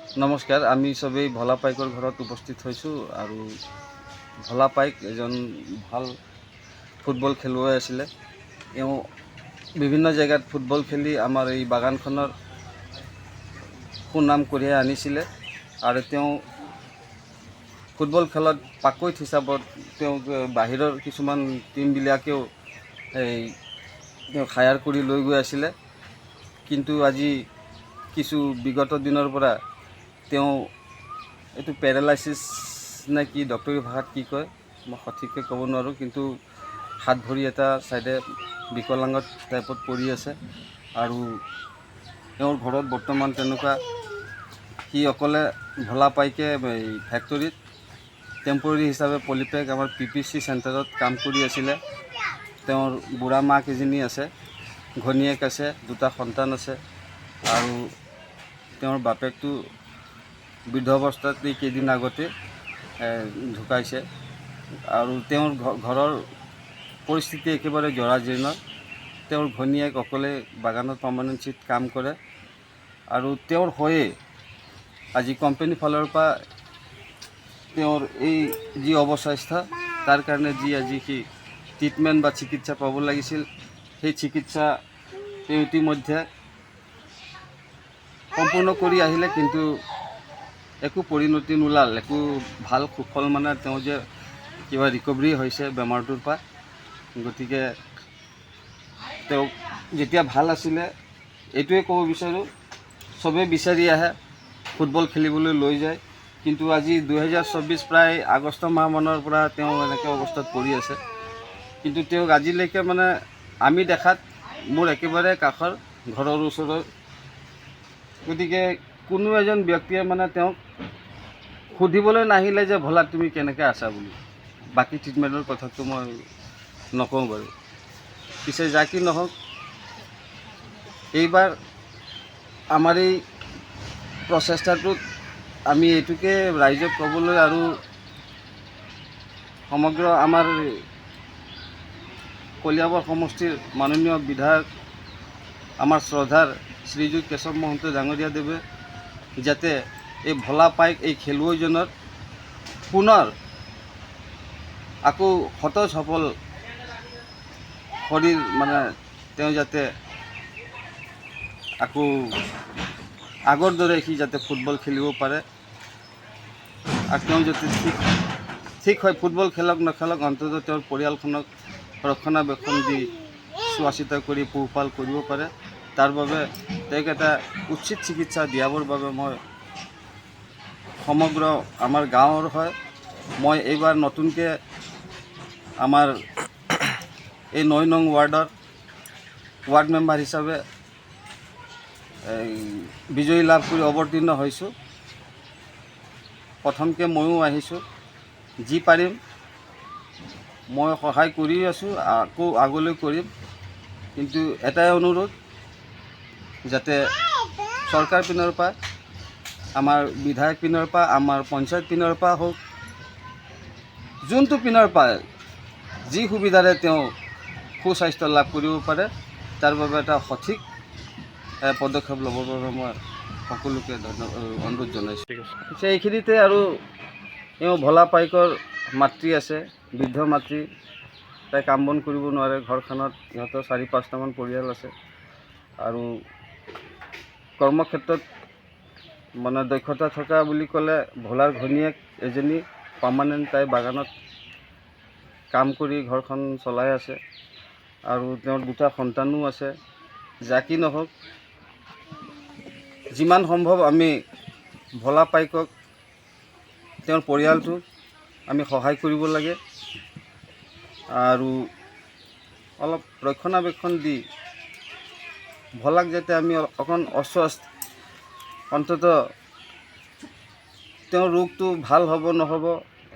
নমস্কাৰ। আমি সবেই ভোলা পাইকৰ ঘৰত উপস্থিত হৈছোঁ আৰু ভোলা পাইক এজন ভাল ফুটবল খেলুৱৈ আছিলে। এওঁ বিভিন্ন জেগাত ফুটবল খেলি আমাৰ এই বাগানখনৰ সুনাম কঢ়িয়াই আনিছিলে আৰু তেওঁ ফুটবল খেলত পাকৈত হিচাপত তেওঁক বাহিৰৰ কিছুমান টিমবিলাকেও তেওঁ হায়াৰ কৰি লৈ গৈ আছিলে। কিন্তু আজি কিছু বিগত দিনৰ পৰা তেওঁ এইটো পেৰালাইচিছ নে কি ডক্টৰী ভাষাত কি কয় মই সঠিককৈ ক'ব নোৱাৰোঁ, কিন্তু হাত ভৰি এটা ছাইডে বিকলাংগ টাইপত পৰি আছে আৰু তেওঁৰ ঘৰত বৰ্তমান তেনেকুৱা সি অকলে ভোলা পাইকে এই ফেক্টৰীত টেম্পৰৰী হিচাপে পলিপেক আমাৰ PPC চেণ্টাৰত কাম কৰি আছিলে। তেওঁৰ বুঢ়া মাক এজনী আছে, ঘনীয়েক আছে, দুটা সন্তান আছে আৰু তেওঁৰ বাপেকটো বৃদ্ধ অৱস্থাত এই কেইদিন আগতে ঢুকাইছে আৰু তেওঁৰ ঘৰৰ পৰিস্থিতি একেবাৰে জৰাজীৰ্ণ। তেওঁৰ ঘনীয়েক অকলে বাগানত পাৰ্মানেণ্ট কাম কৰে আৰু তেওঁৰ হৈয়ে আজি কোম্পানীৰ ফালৰ পৰা তেওঁৰ এই যি অৱস্থাস্থা তাৰ কাৰণে যি আজি সি ট্ৰিটমেণ্ট বা চিকিৎসা পাব লাগিছিল, সেই চিকিৎসা তেওঁ ইতিমধ্যে সম্পূৰ্ণ কৰি আহিলে, কিন্তু একো পৰিণতি নোলাল, একো ভাল সুফল মানে তেওঁ যে কিবা ৰিকভাৰী হৈছে বেমাৰটোৰ পৰা। গতিকে তেওঁ যেতিয়া ভাল আছিলে, এইটোৱে ক'ব বিচাৰোঁ, চবেই বিচাৰি আহে ফুটবল খেলিবলৈ লৈ যায়, কিন্তু আজি 2024 প্ৰায় আগষ্ট মাহমানৰ পৰা তেওঁ এনেকৈ অৱস্থাত পৰি আছে। কিন্তু তেওঁক আজিলৈকে মানে আমি দেখাত মোৰ একেবাৰে কাষৰ ঘৰৰ ওচৰৰ, গতিকে কোনো এজন ব্যক্তিয়ে মানে তেওঁক সুধিবলৈ নাহিলে যে ভোলা তুমি কেনেকৈ আছা বুলি। বাকী ট্ৰিটমেণ্টৰ কথাটো মই নকওঁ বাৰু। পিছে যা কি নহওক, এইবাৰ আমাৰ এই প্ৰচেষ্টাটোত আমি এইটোকে ৰাইজক ক'বলৈ আৰু সমগ্ৰ আমাৰ কলিয়াবৰ সমষ্টিৰ মাননীয় বিধায়ক আমাৰ শ্ৰদ্ধাৰ শ্ৰীযুত কেশৱ মহন্ত ডাঙৰীয়াদেৱে যাতে এই ভোলা পাইক এই খেলুৱৈজনৰ পুনৰ আকৌ সতেজ সফল শৰীৰ মানে তেওঁ যাতে আকৌ আগৰ দৰে সি যাতে ফুটবল খেলিব পাৰে আৰু তেওঁ যাতে ঠিক হয়, ফুটবল খেলক নেখেলক অন্ততঃ তেওঁৰ পৰিয়ালখনক ৰক্ষণাবেক্ষণ দি চোৱা চিতা কৰি পোহপাল কৰিব পাৰে, তাৰ বাবে তেওঁক এটা উচিত চিকিৎসা দিয়াবৰ বাবে মই সমগ্ৰ আমাৰ গাঁৱৰ হয় মই এইবাৰ নতুনকৈ আমাৰ এই 9 নং ৱাৰ্ডৰ ৱাৰ্ড মেম্বাৰ হিচাপে বিজয়ী লাভ কৰি অৱতীৰ্ণ হৈছোঁ। প্ৰথমকৈ ময়ো আহিছোঁ, যি পাৰিম মই সহায় কৰি আছোঁ, আকৌ আগলৈ কৰিম, কিন্তু এটাই অনুৰোধ যাতে চৰকাৰ পিনৰ পৰা, আমাৰ বিধায়ক পিনৰ পৰা, আমাৰ পঞ্চায়ত পিনৰ পৰা হওক, যোনটো পিনৰ পৰা যি সুবিধাৰে তেওঁ সুস্বাস্থ্য লাভ কৰিব পাৰে তাৰ বাবে এটা সঠিক পদক্ষেপ ল'বৰ বাবে মই সকলোকে অনুৰোধ জনাইছোঁ। পিছে এইখিনিতে আৰু এওঁ ভোলা পাইকৰ মাতৃ আছে, বৃদ্ধ মাতৃ, তাই কাম বন কৰিব নোৱাৰে, ঘৰখনত ইহঁতৰ 4-5টামান পৰিয়াল আছে আৰু কৰ্মক্ষেত্ৰত মানে দক্ষতা থকা বুলি ক'লে ভোলাৰ ঘনীয়েক এজনী পাৰ্মানেণ্ট তাই বাগানত কাম কৰি ঘৰখন চলাই আছে আৰু তেওঁৰ দুটা সন্তানো আছে। যা কি নহওক, যিমান সম্ভৱ আমি ভোলা পাইকক, তেওঁৰ পৰিয়ালটোক আমি সহায় কৰিব লাগে আৰু অলপ ৰক্ষণাবেক্ষণ দি ভোলাক যাতে আমি অকণ অন্ততঃ তেওঁৰ ৰোগটো ভাল হ'ব নহ'ব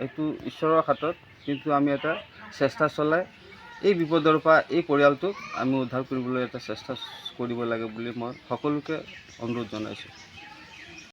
এইটো ঈশ্বৰৰ হাতত, কিন্তু আমি এটা চেষ্টা চলাই এই বিপদৰ পৰা এই পৰিয়ালটোক আমি উদ্ধাৰ কৰিবলৈ এটা চেষ্টা কৰিব লাগে বুলি মই সকলোকে অনুৰোধ জনাইছোঁ।